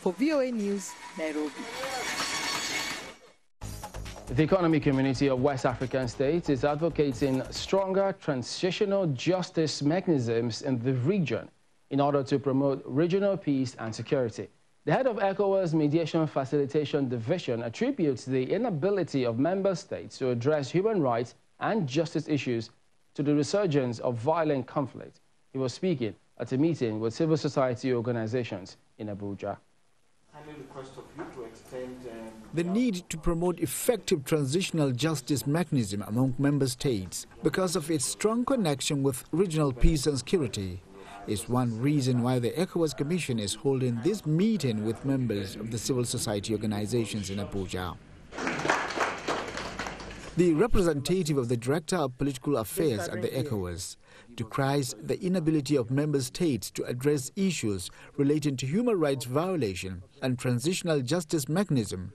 For VOA News, Nairobi. The economic community of West African states is advocating stronger transitional justice mechanisms in the region in order to promote regional peace and security. The head of ECOWAS Mediation Facilitation Division attributes the inability of member states to address human rights and justice issues to the resurgence of violent conflict. He was speaking at a meeting with civil society organizations in Abuja. The need to promote effective transitional justice mechanism among member states because of its strong connection with regional peace and security is one reason why the ECOWAS Commission is holding this meeting with members of the civil society organizations in Abuja. The representative of the Director of Political Affairs at the ECOWAS decries the inability of member states to address issues relating to human rights violation and transitional justice mechanism,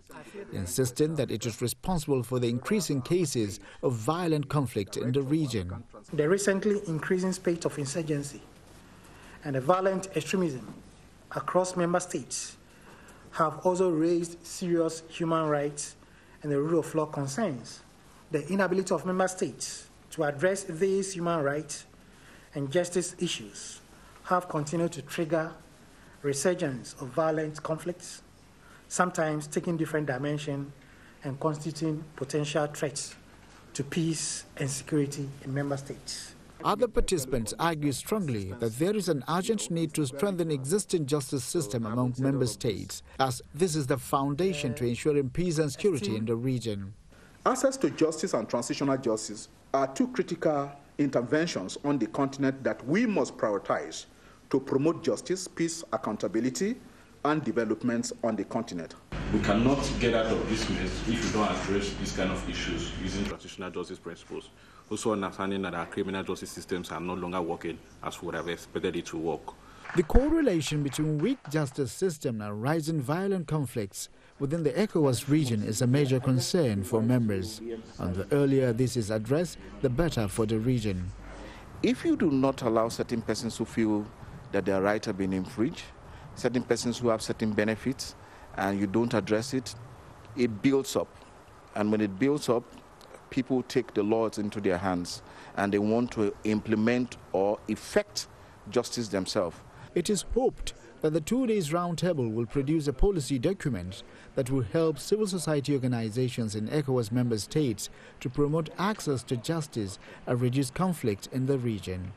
insisting that it is responsible for the increasing cases of violent conflict in the region. The recently increasing spate of insurgency and the violent extremism across member states have also raised serious human rights and the rule of law concerns. The inability of member states to address these human rights and justice issues have continued to trigger resurgence of violent conflicts, sometimes taking different dimensions and constituting potential threats to peace and security in member states. Other participants argue strongly that there is an urgent need to strengthen existing justice system among member states, as this is the foundation to ensuring peace and security in the region. Access to justice and transitional justice are two critical interventions on the continent that we must prioritize to promote justice, peace, accountability, and development on the continent. We cannot get out of this mess if we don't address these kind of issues using transitional justice principles. Also understanding that our criminal justice systems are no longer working as we would have expected it to work. The correlation between weak justice system and rising violent conflicts within the ECOWAS region is a major concern for members. And the earlier this is addressed, the better for the region. If you do not allow certain persons who feel that their rights have been infringed, certain persons who have certain benefits, and you don't address it, it builds up. And when it builds up, people take the laws into their hands and they want to implement or effect justice themselves. It is hoped that the 2 days roundtable will produce a policy document that will help civil society organizations in ECOWAS member states to promote access to justice and reduce conflict in the region.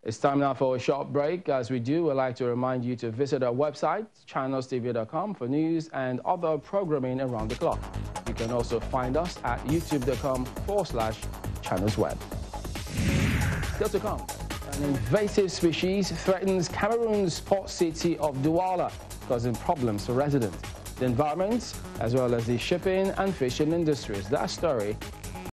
It's time now for a short break. As we do, we'd like to remind you to visit our website, channelstv.com, for news and other programming around the clock. You can also find us at youtube.com/channelsweb. Still to come, an invasive species threatens Cameroon's port city of Douala, causing problems for residents, the environment, as well as the shipping and fishing industries. That story